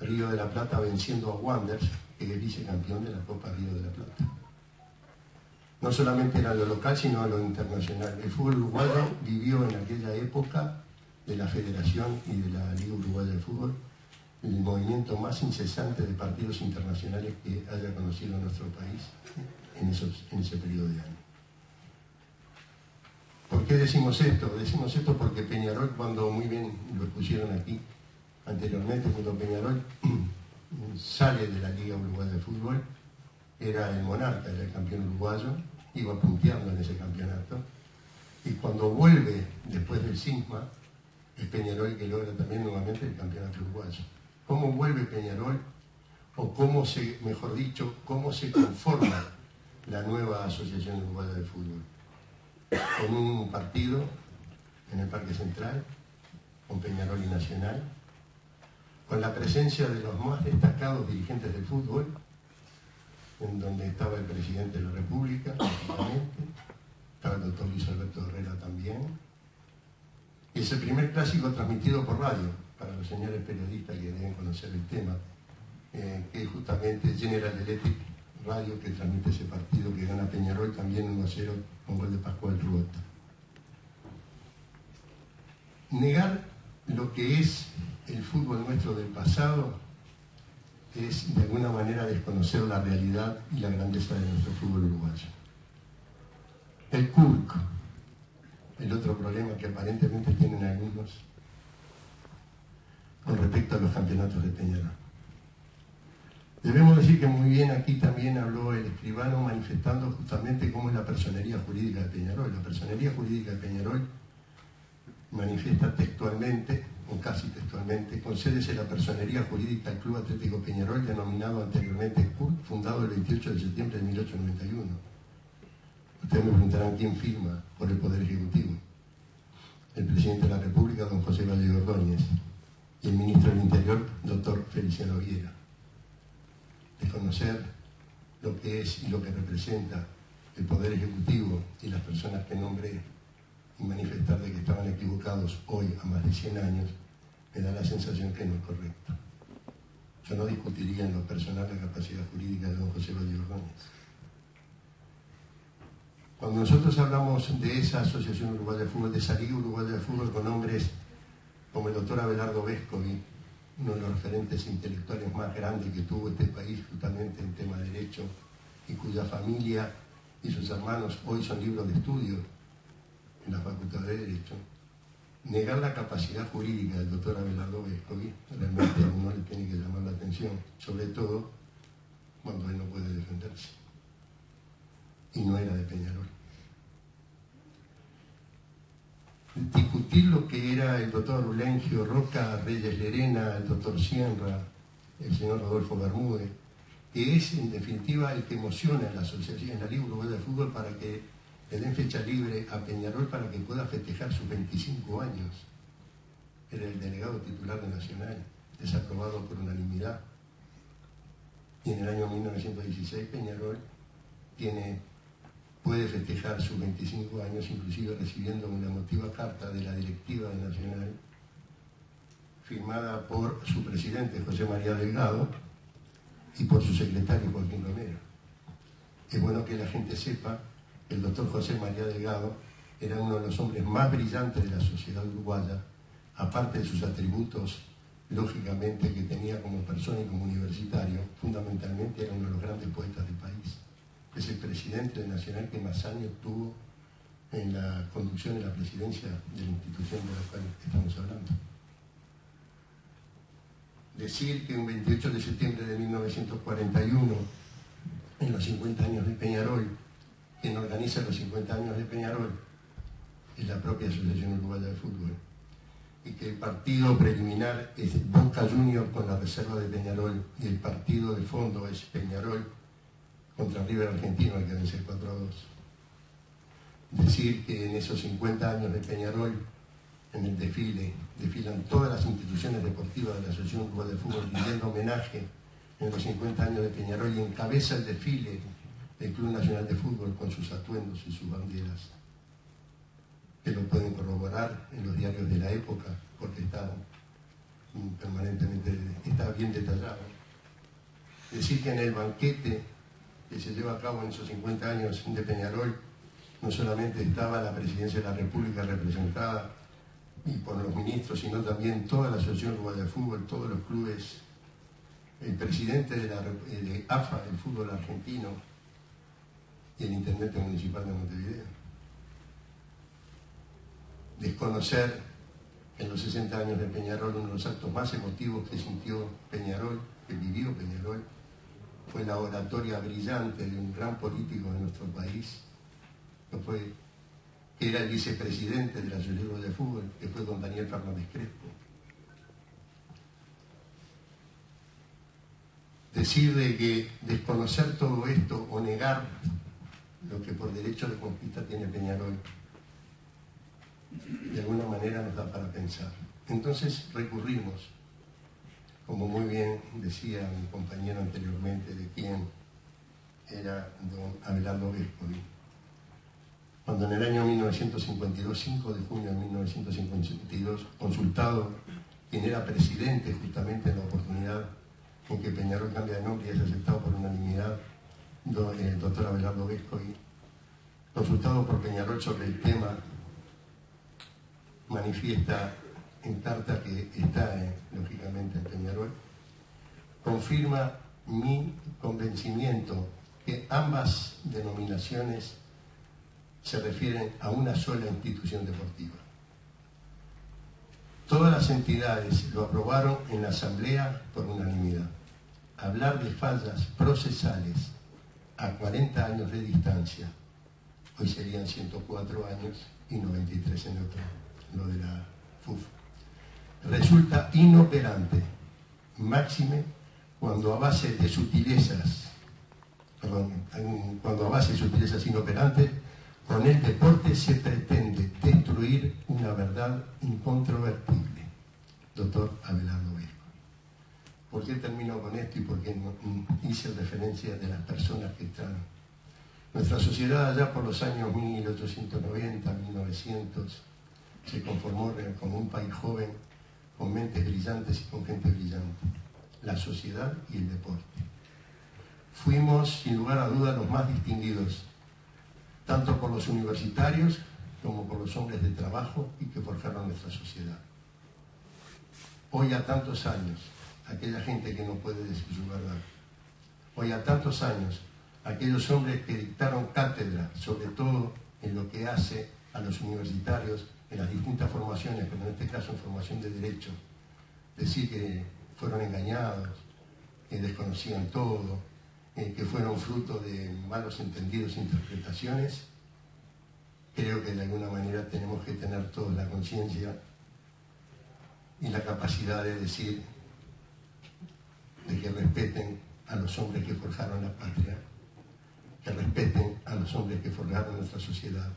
Río de la Plata, venciendo a Wanderers, que es vicecampeón de la Copa Río de la Plata. No solamente era lo local, sino a lo internacional. El fútbol uruguayo vivió en aquella época de la Federación y de la Liga Uruguaya de Fútbol el movimiento más incesante de partidos internacionales que haya conocido nuestro país en ese periodo de años. ¿Por qué decimos esto? Decimos esto porque Peñarol, cuando muy bien lo pusieron aquí anteriormente, cuando Peñarol sale de la Liga Uruguaya de Fútbol, era el monarca, era el campeón uruguayo, iba punteando en ese campeonato, y cuando vuelve después del cisma, es Peñarol que logra también nuevamente el campeonato uruguayo. ¿Cómo vuelve Peñarol? O cómo se, mejor dicho, cómo se conforma la nueva Asociación Uruguaya de Fútbol. Con un partido en el Parque Central, con Peñarol y Nacional, con la presencia de los más destacados dirigentes del fútbol, en donde estaba el presidente de la República, estaba el doctor Luis Alberto Herrera también, y es el primer clásico transmitido por radio, para los señores periodistas que deben conocer el tema, que es justamente General Electric Radio, que transmite ese partido que gana Peñarol también 1-0 con gol de Pascual Rubota. Negar lo que es el fútbol nuestro del pasado es de alguna manera desconocer la realidad y la grandeza de nuestro fútbol uruguayo. El CURC, el otro problema que aparentemente tienen algunos con respecto a los campeonatos de Peñarol. Debemos decir que muy bien aquí también habló el escribano manifestando justamente cómo es la personería jurídica de Peñarol. La personería jurídica de Peñarol manifiesta textualmente, o casi textualmente, concédese la personería jurídica al Club Atlético Peñarol, denominado anteriormente CURC, fundado el 28 de septiembre de 1891. Ustedes me preguntarán quién firma por el Poder Ejecutivo. El presidente de la República, don José Vallejo Ordóñez, y el ministro del Interior, doctor Feliciano Viera. Desconocer lo que es y lo que representa el Poder Ejecutivo y las personas que nombré y manifestar de que estaban equivocados hoy a más de 100 años, me da la sensación que no es correcto. Yo no discutiría en lo personal la capacidad jurídica de don José Valle Ordóñez. Cuando nosotros hablamos de esa Asociación Uruguaya de Fútbol, de esa Liga Uruguaya de Fútbol, con hombres como el doctor Abelardo Vescovi, uno de los referentes intelectuales más grandes que tuvo este país justamente en tema de derecho, y cuya familia y sus hermanos hoy son libros de estudio en la Facultad de Derecho, negar la capacidad jurídica del doctor Abelardo Vescovi realmente a uno le tiene que llamar la atención, sobre todo cuando él no puede defenderse. Y no era de Peñarol. Discutir lo que era el doctor Ulengio Roca, Reyes Lerena, el doctor Sierra, el señor Rodolfo Bermúdez, que es en definitiva el que emociona en la asociación, en la Liga Uruguaya de Fútbol, para que le den fecha libre a Peñarol para que pueda festejar sus 25 años. Era el delegado titular de Nacional, desaprobado por unanimidad. Y en el año 1916 Peñarol puede festejar sus 25 años, inclusive recibiendo una emotiva carta de la directiva de Nacional, firmada por su presidente José María Delgado y por su secretario Joaquín Romero. Es bueno que la gente sepa que el doctor José María Delgado era uno de los hombres más brillantes de la sociedad uruguaya, aparte de sus atributos, lógicamente, que tenía como persona y como universitario. Fundamentalmente era uno de los grandes poetas del país. Es el presidente de Nacional que más años tuvo en la conducción de la presidencia de la institución de la cual estamos hablando. Decir que un 28 de septiembre de 1941, en los 50 años de Peñarol, quien organiza los 50 años de Peñarol es la propia Asociación Uruguaya de Fútbol, y que el partido preliminar es Boca Junior con la reserva de Peñarol, y el partido de fondo es Peñarol contra River Argentino, al que vence 4-2. Decir que en esos 50 años de Peñarol, en el desfilan todas las instituciones deportivas de la Asociación Uruguaya de Fútbol, rindiendo homenaje en los 50 años de Peñarol, y encabeza el desfile del Club Nacional de Fútbol con sus atuendos y sus banderas, que lo pueden corroborar en los diarios de la época, porque está permanentemente, está bien detallado. Decir que en el banquete que se lleva a cabo en esos 50 años de Peñarol, no solamente estaba la Presidencia de la República representada y por los ministros, sino también toda la Asociación Uruguaya de Fútbol, todos los clubes, el presidente de AFA, el fútbol argentino, y el intendente municipal de Montevideo. Desconocer en los 60 años de Peñarol uno de los actos más emotivos que sintió Peñarol, que vivió Peñarol, fue la oratoria brillante de un gran político de nuestro país, que era el vicepresidente de la Asociación de Fútbol, que fue don Daniel Fernández Crespo. Decir de que desconocer todo esto o negar lo que por derecho de conquista tiene Peñarol, de alguna manera nos da para pensar. Entonces recurrimos, como muy bien decía mi compañero anteriormente, de quién era don Abelardo Vescovi. Cuando en el año 1952, 5 de junio de 1952, consultado quien era presidente justamente en la oportunidad en que Peñarol cambia de nombre y es aceptado por unanimidad, el doctor Abelardo Vescovi, consultado por Peñarol sobre el tema, manifiesta en carta que está lógicamente en Peñarol, confirma mi convencimiento que ambas denominaciones se refieren a una sola institución deportiva. Todas las entidades lo aprobaron en la Asamblea por unanimidad. Hablar de fallas procesales a 40 años de distancia, hoy serían 104 años y 93 en otro, lo de la FUF, resulta inoperante, máxime cuando a base de sutilezas, inoperantes, con el deporte se pretende destruir una verdad incontrovertible. Doctor Abelardo Vescovi. ¿Por qué termino con esto y por qué hice referencia de las personas que están? Nuestra sociedad allá por los años 1890, 1900, se conformó como un país joven, con mentes brillantes y con gente brillante. La sociedad y el deporte. Fuimos, sin lugar a dudas, los más distinguidos, tanto por los universitarios como por los hombres de trabajo y que forjaron nuestra sociedad. Hoy, a tantos años, aquella gente que no puede decir su verdad. Hoy, a tantos años, aquellos hombres que dictaron cátedra, sobre todo en lo que hace a los universitarios, en las distintas formaciones, pero en este caso en formación de Derecho, decir que fueron engañados, que desconocían todo, que fueron fruto de malos entendidos e interpretaciones, creo que de alguna manera tenemos que tener toda la conciencia y la capacidad de decir de que respeten a los hombres que forjaron la patria, que respeten a los hombres que forjaron nuestra sociedad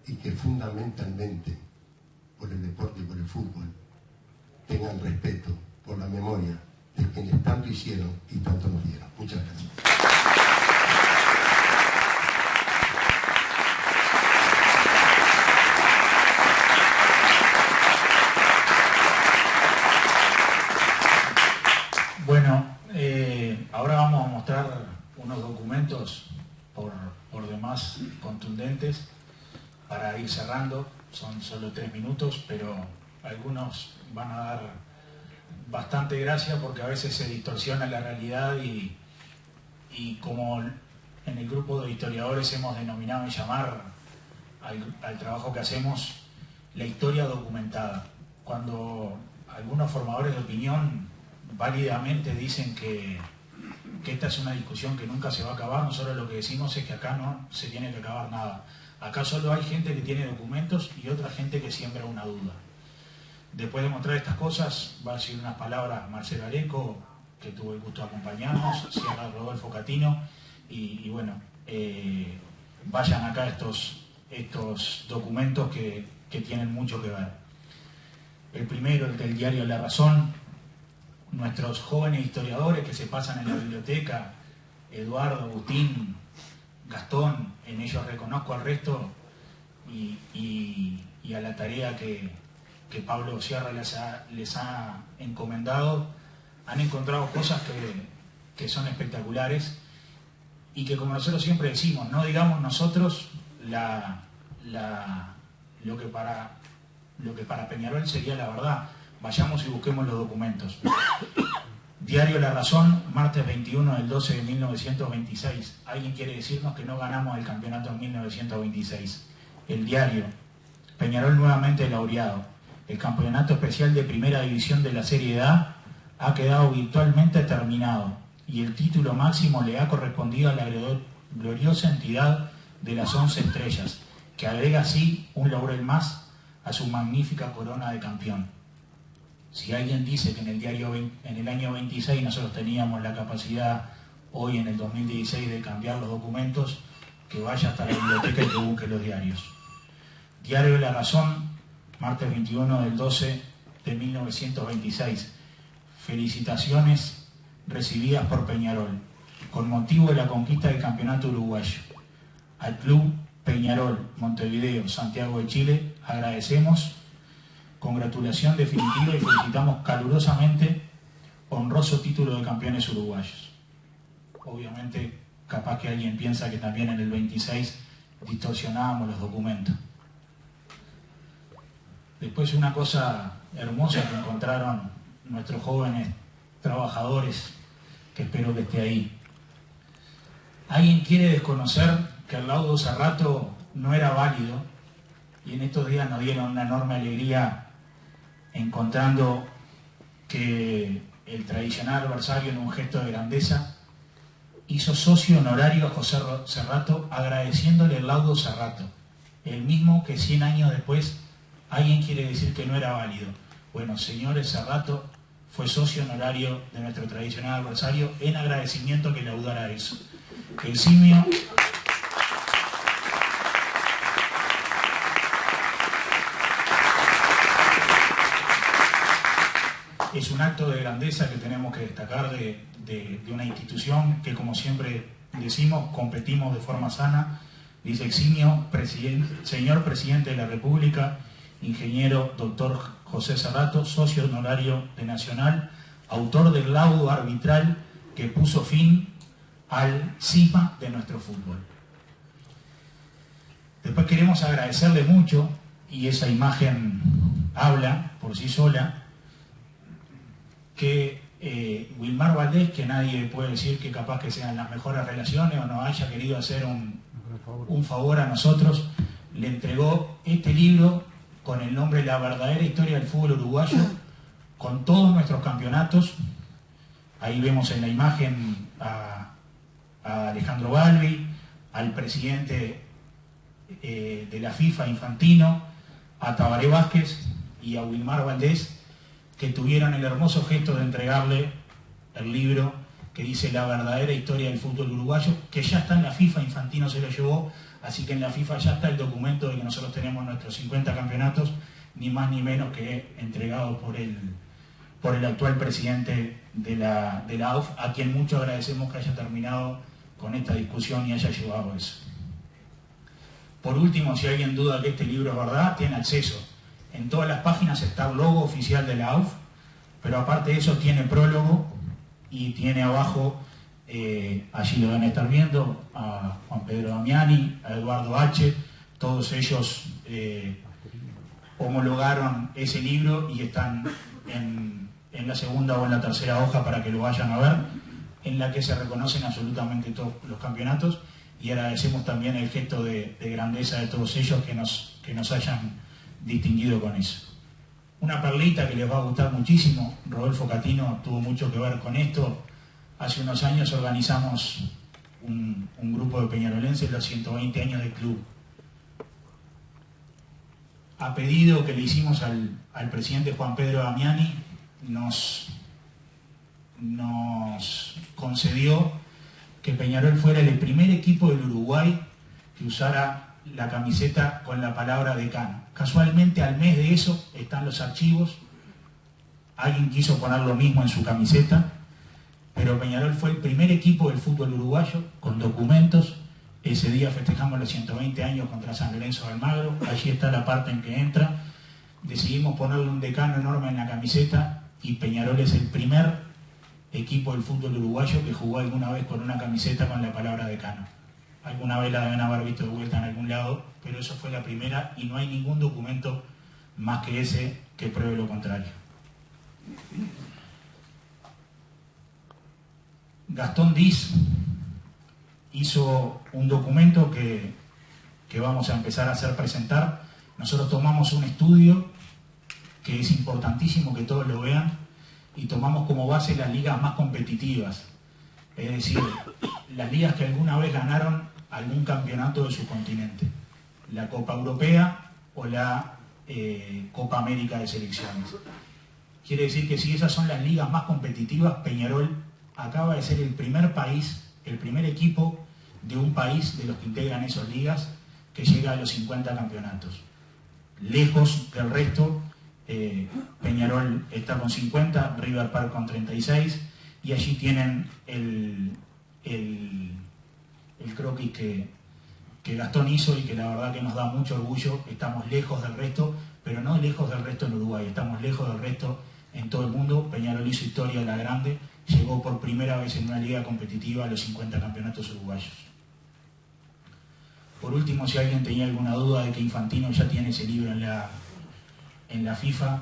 y que fundamentalmente por el deporte y por el fútbol tengan respeto por la memoria de quienes tanto hicieron y tanto nos dieron. Muchas gracias. Bueno, ahora vamos a mostrar unos documentos por demás contundentes para ir cerrando. Son solo 3 minutos, pero algunos van a dar bastante gracia porque a veces se distorsiona la realidad y como en el grupo de historiadores hemos denominado y llamar al trabajo que hacemos la historia documentada. Cuando algunos formadores de opinión válidamente dicen que esta es una discusión que nunca se va a acabar, nosotros lo que decimos es que acá no se tiene que acabar nada. Acá solo hay gente que tiene documentos y otra gente que siembra una duda. Después de mostrar estas cosas, va a decir unas palabras Marcelo Areco, que tuvo el gusto de acompañarnos, cierra Rodolfo Catino, y bueno, vayan acá estos documentos que tienen mucho que ver. El primero, el del diario La Razón. Nuestros jóvenes historiadores que se pasan en la biblioteca, Eduardo, Agustín, Gastón, en ellos reconozco al resto y a la tarea que Pablo Sierra les ha encomendado, han encontrado cosas que son espectaculares y que, como nosotros siempre decimos, no digamos nosotros lo que para Peñarol sería la verdad. Vayamos y busquemos los documentos. Diario La Razón, martes 21 del 12 de 1926. Alguien quiere decirnos que no ganamos el campeonato en 1926. El diario, Peñarol nuevamente laureado. El campeonato especial de primera división de la Serie A ha quedado virtualmente terminado y el título máximo le ha correspondido a la gloriosa entidad de las 11 estrellas, que agrega así un laurel más a su magnífica corona de campeón. Si alguien dice que en el año 26 nosotros teníamos la capacidad, hoy en el 2016, de cambiar los documentos, que vaya hasta la biblioteca y que busque los diarios. Diario de La Razón, martes 21 del 12 de 1926. Felicitaciones recibidas por Peñarol, con motivo de la conquista del campeonato uruguayo. Al club Peñarol, Montevideo, Santiago de Chile, agradecemos congratulación definitiva y felicitamos calurosamente honroso título de campeones uruguayos. Obviamente, capaz que alguien piensa que también en el 26 distorsionábamos los documentos. Después, una cosa hermosa que encontraron nuestros jóvenes trabajadores, que espero que esté ahí. ¿Alguien quiere desconocer que el laudo Cerrato no era válido? Y en estos días nos dieron una enorme alegría encontrando que el tradicional adversario, en un gesto de grandeza, hizo socio honorario a José Cerrato, agradeciéndole el laudo Cerrato, el mismo que 100 años después alguien quiere decir que no era válido. Bueno, señores, Cerrato fue socio honorario de nuestro tradicional adversario en agradecimiento que laudara eso. El simio... Es un acto de grandeza que tenemos que destacar de una institución que, como siempre decimos, competimos de forma sana. Dice eximio señor Presidente de la República, ingeniero doctor José Cerrato, socio honorario de Nacional, autor del laudo arbitral que puso fin al cisma de nuestro fútbol. Después queremos agradecerle mucho, y esa imagen habla por sí sola, que Wilmar Valdés, que nadie puede decir que capaz que sean las mejores relaciones o nos haya querido hacer un favor a nosotros, le entregó este libro con el nombre La verdadera historia del fútbol uruguayo, con todos nuestros campeonatos. Ahí vemos en la imagen a Alejandro Balbi, al presidente de la FIFA, Infantino, a Tabaré Vázquez y a Wilmar Valdés, que tuvieron el hermoso gesto de entregarle el libro que dice La verdadera historia del fútbol uruguayo, que ya está en la FIFA. Infantino se lo llevó, así que en la FIFA ya está el documento de que nosotros tenemos nuestros 50 campeonatos, ni más ni menos que entregado por el actual presidente de la AUF, a quien mucho agradecemos que haya terminado con esta discusión y haya llevado eso. Por último, si alguien duda que este libro es verdad, tiene acceso. En todas las páginas está el logo oficial de la AUF, pero aparte de eso tiene prólogo y tiene abajo, allí lo van a estar viendo, a Juan Pedro Damiani, a Eduardo H., todos ellos homologaron ese libro y están en la segunda o en la tercera hoja para que lo vayan a ver, en la que se reconocen absolutamente todos los campeonatos, y agradecemos también el gesto de grandeza de todos ellos que nos hayan distinguido con eso. Una perlita que les va a gustar muchísimo, Rodolfo Catino tuvo mucho que ver con esto. Hace unos años organizamos un grupo de peñarolenses, los 120 años del club. A pedido que le hicimos al presidente Juan Pedro Damiani, nos concedió que Peñarol fuera el primer equipo del Uruguay que usara la camiseta con la palabra decano. Casualmente al mes de eso están los archivos, alguien quiso poner lo mismo en su camiseta, pero Peñarol fue el primer equipo del fútbol uruguayo con documentos. Ese día festejamos los 120 años contra San Lorenzo de Almagro, allí está la parte en que entra, decidimos ponerle un decano enorme en la camiseta y Peñarol es el primer equipo del fútbol uruguayo que jugó alguna vez con una camiseta con la palabra decano. Alguna vez la deben haber visto de vuelta en algún lado, pero eso fue la primera y no hay ningún documento más que ese que pruebe lo contrario. Gastón Diz hizo un documento que vamos a empezar a hacer presentar. Nosotros tomamos un estudio que es importantísimo que todos lo vean y tomamos como base las ligas más competitivas, es decir, las ligas que alguna vez ganaron algún campeonato de su continente, la Copa Europea o la Copa América de selecciones. Quiere decir que si esas son las ligas más competitivas, Peñarol acaba de ser el primer país, el primer equipo de un país de los que integran esas ligas que llega a los 50 campeonatos. Lejos del resto, Peñarol está con 50, River Park con 36, y allí tienen el croquis que Gastón hizo y que la verdad que nos da mucho orgullo. Estamos lejos del resto, pero no lejos del resto en Uruguay, estamos lejos del resto en todo el mundo. Peñarol hizo historia a la grande, llegó por primera vez en una liga competitiva a los 50 campeonatos uruguayos. Por último, si alguien tenía alguna duda de que Infantino ya tiene ese libro en la FIFA,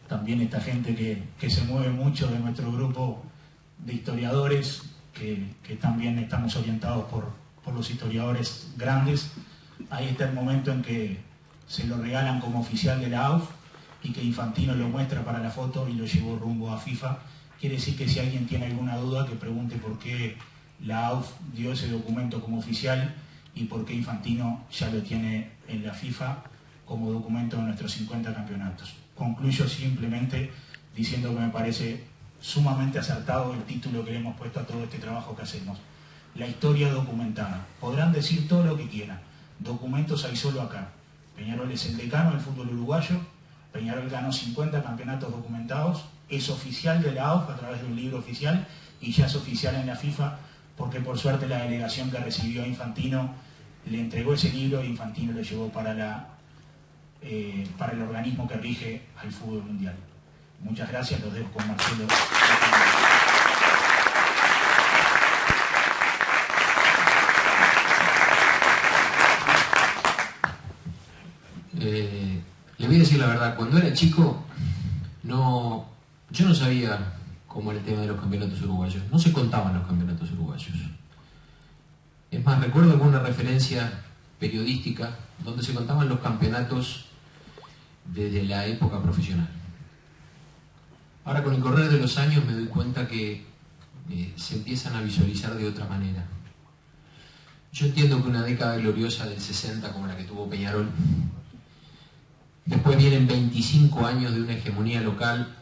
también esta gente que se mueve mucho de nuestro grupo de historiadores, que también estamos orientados por los historiadores grandes. Ahí está el momento en que se lo regalan como oficial de la AUF y que Infantino lo muestra para la foto y lo llevó rumbo a FIFA. Quiere decir que si alguien tiene alguna duda, que pregunte por qué la AUF dio ese documento como oficial y por qué Infantino ya lo tiene en la FIFA como documento de nuestros 50 campeonatos. Concluyo simplemente diciendo que me parece sumamente acertado el título que le hemos puesto a todo este trabajo que hacemos. La historia documentada. Podrán decir todo lo que quieran. Documentos hay solo acá. Peñarol es el decano del fútbol uruguayo. Peñarol ganó 50 campeonatos documentados es oficial de la AUF a través de un libro oficial y ya es oficial en la FIFA porque por suerte la delegación que recibió a Infantino le entregó ese libro y Infantino lo llevó para el organismo que rige al fútbol mundial. Muchas gracias, los dejo con Marcelo. Le voy a decir la verdad, cuando era chico yo no sabía cómo era el tema de los campeonatos uruguayos, no se contaban los campeonatos uruguayos. Es más, recuerdo alguna referencia periodística donde se contaban los campeonatos desde la época profesional. Ahora, con el correr de los años me doy cuenta que se empiezan a visualizar de otra manera. Yo entiendo que una década gloriosa del 60 como la que tuvo Peñarol, después vienen 25 años de una hegemonía local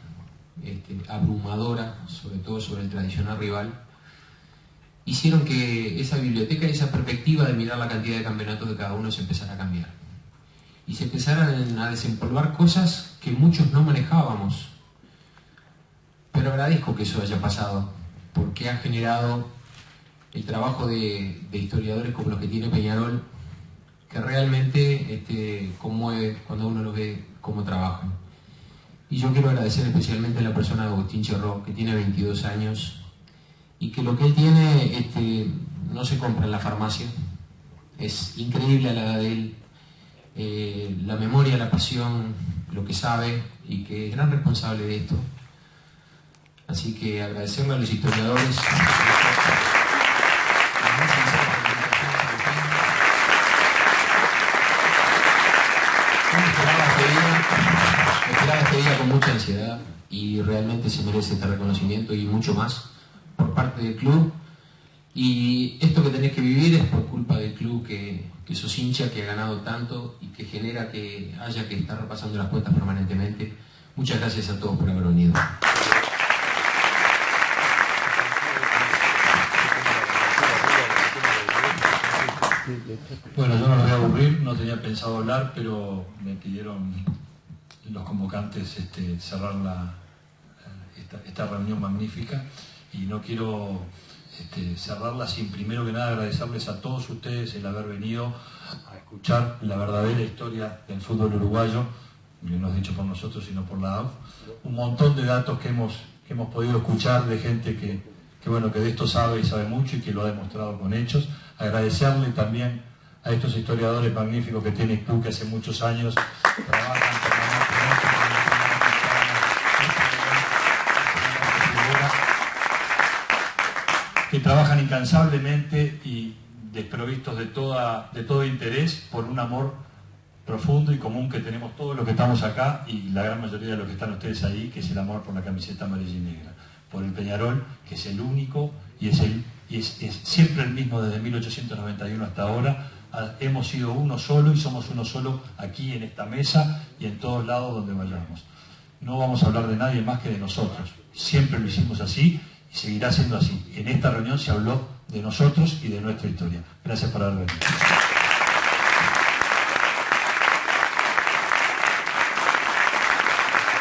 abrumadora, sobre todo sobre el tradicional rival, hicieron que esa biblioteca y esa perspectiva de mirar la cantidad de campeonatos de cada uno se empezara a cambiar. Y se empezaran a desempolvar cosas que muchos no manejábamos. Pero agradezco que eso haya pasado, porque ha generado el trabajo de historiadores como los que tiene Peñarol, que realmente conmueve cuando uno lo ve cómo trabajan. Y yo quiero agradecer especialmente a la persona de Agustín Cherró, que tiene 22 años, y que lo que él tiene no se compra en la farmacia. Es increíble a la edad de él, la memoria, la pasión, lo que sabe, y que es gran responsable de esto. Así que agradecerle a los historiadores. Esperaba este día con mucha ansiedad y realmente se merece este reconocimiento y mucho más por parte del club. Y esto que tenés que vivir es por culpa del club que sos hincha, que ha ganado tanto y que genera que haya que estar repasando las cuentas permanentemente. Muchas gracias a todos por haber venido. Bueno, yo no los voy a aburrir, no tenía pensado hablar, pero me pidieron los convocantes cerrar esta reunión magnífica y no quiero cerrarla sin primero que nada agradecerles a todos ustedes el haber venido a escuchar la verdadera historia del fútbol uruguayo, que no es dicho por nosotros sino por la AUF. Un montón de datos que hemos podido escuchar de gente que de esto sabe y sabe mucho y que lo ha demostrado con hechos. Agradecerle también a estos historiadores magníficos que tiene el club, que hace muchos años trabajan que trabajan incansablemente y desprovistos de todo interés por un amor profundo y común que tenemos todos los que estamos acá y la gran mayoría de los que están ustedes ahí, que es el amor por la camiseta amarilla y negra, por el Peñarol, que es el único y es siempre el mismo desde 1891 hasta ahora. Hemos sido uno solo y somos uno solo aquí en esta mesa y en todos lados donde vayamos. No vamos a hablar de nadie más que de nosotros. Siempre lo hicimos así y seguirá siendo así. En esta reunión se habló de nosotros y de nuestra historia. Gracias por haber venido.